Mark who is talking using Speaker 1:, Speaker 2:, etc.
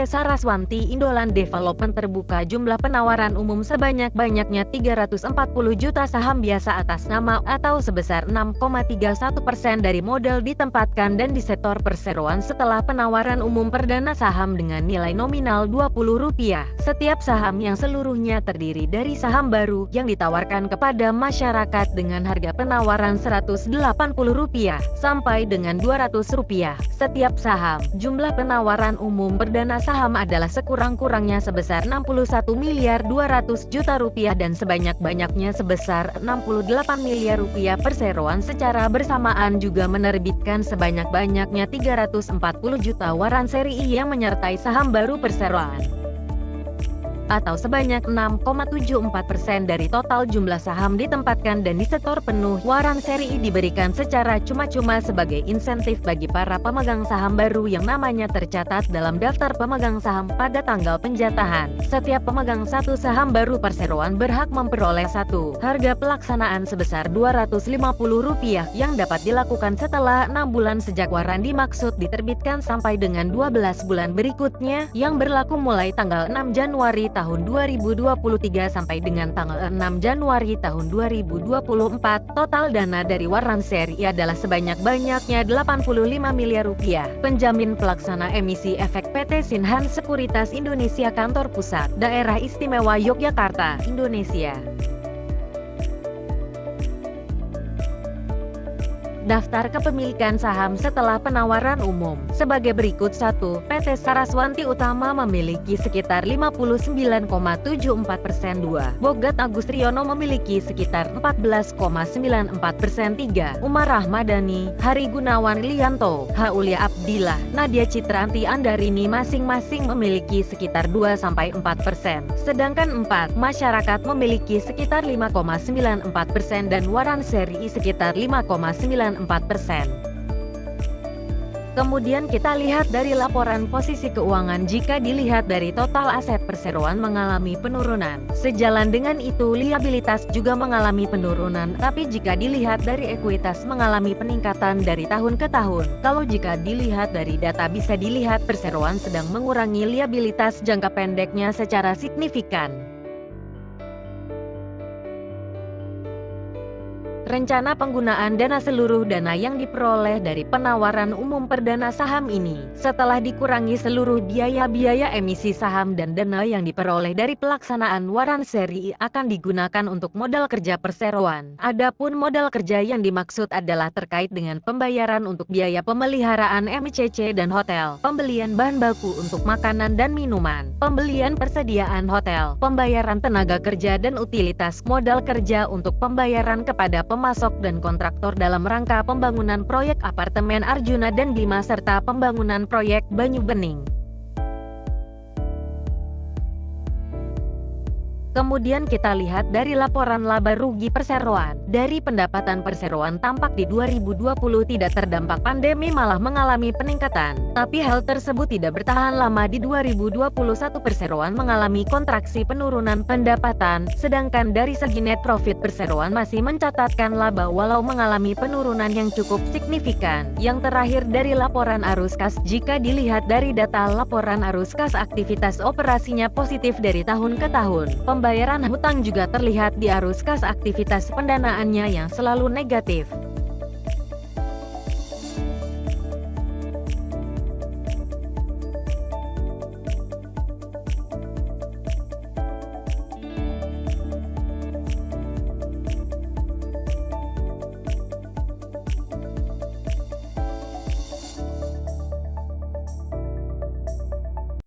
Speaker 1: PT Saraswanti Indoland Development terbuka jumlah penawaran umum sebanyak-banyaknya 340 juta saham biasa atas nama atau sebesar 6,31% dari modal ditempatkan dan di sektor perseroan setelah penawaran umum perdana saham dengan nilai nominal Rp20. Setiap saham yang seluruhnya terdiri dari saham baru yang ditawarkan kepada masyarakat dengan harga penawaran Rp180 sampai dengan Rp200. Setiap saham, jumlah penawaran umum perdana saham adalah sekurang-kurangnya sebesar Rp61,2 miliar dan sebanyak-banyaknya sebesar Rp68 miliar. Perseroan secara bersamaan juga menerbitkan sebanyak-banyaknya 340 juta waran seri I yang menyertai saham baru perseroan, atau sebanyak 6,74% dari total jumlah saham ditempatkan dan disetor penuh. Waran seri I diberikan secara cuma-cuma sebagai insentif bagi para pemegang saham baru yang namanya tercatat dalam daftar pemegang saham pada tanggal penjatahan. Setiap pemegang satu saham baru perseroan berhak memperoleh satu harga pelaksanaan sebesar Rp250 yang dapat dilakukan setelah 6 bulan sejak waran dimaksud diterbitkan sampai dengan 12 bulan berikutnya yang berlaku mulai tanggal 6 Januari tahun 2023 sampai dengan tanggal 6 Januari tahun 2024. Total dana dari waran seri I adalah sebanyak-banyaknya Rp85 miliar. Penjamin pelaksana emisi efek PT Sinhan Sekuritas Indonesia Kantor Pusat, Daerah Istimewa Yogyakarta, Indonesia. Daftar kepemilikan saham setelah penawaran umum sebagai berikut. 1. PT Saraswanti Utama memiliki sekitar 59,74%. 2. Bogat Agustriono memiliki sekitar 14,94%. 3. Umar Rahmadani, Hari Gunawan Lianto, Haulia Abdillah, Nadia Citranti Andarini masing-masing memiliki sekitar 2-4%. Sedangkan 4. Masyarakat memiliki sekitar 5,94% dan waran seri I sekitar 5,94%. Kemudian kita lihat dari laporan posisi keuangan. Jika dilihat dari total aset perseroan mengalami penurunan. Sejalan dengan itu liabilitas juga mengalami penurunan, tapi jika dilihat dari ekuitas mengalami peningkatan dari tahun ke tahun. Kalau jika dilihat dari data bisa dilihat perseroan sedang mengurangi liabilitas jangka pendeknya secara signifikan. Rencana penggunaan dana. Seluruh dana yang diperoleh dari penawaran umum perdana saham ini, setelah dikurangi seluruh biaya-biaya emisi saham dan dana yang diperoleh dari pelaksanaan waran seri I, akan digunakan untuk modal kerja perseroan. Adapun modal kerja yang dimaksud adalah terkait dengan pembayaran untuk biaya pemeliharaan MCC dan hotel, pembelian bahan baku untuk makanan dan minuman, pembelian persediaan hotel, pembayaran tenaga kerja dan utilitas, modal kerja untuk pembayaran kepada pemasok dan kontraktor dalam rangka pembangunan proyek apartemen Arjuna dan Bima serta pembangunan proyek Banyu Bening. Kemudian kita lihat dari laporan laba rugi perseroan. Dari pendapatan perseroan tampak di 2020 tidak terdampak pandemi malah mengalami peningkatan. Tapi hal tersebut tidak bertahan lama. Di 2021 perseroan mengalami kontraksi penurunan pendapatan, sedangkan dari segi net profit perseroan masih mencatatkan laba walau mengalami penurunan yang cukup signifikan. Yang terakhir dari laporan arus kas. Jika dilihat dari data laporan arus kas, aktivitas operasinya positif dari tahun ke tahun. Pembayaran hutang juga terlihat di arus kas, aktivitas pendanaannya yang selalu negatif.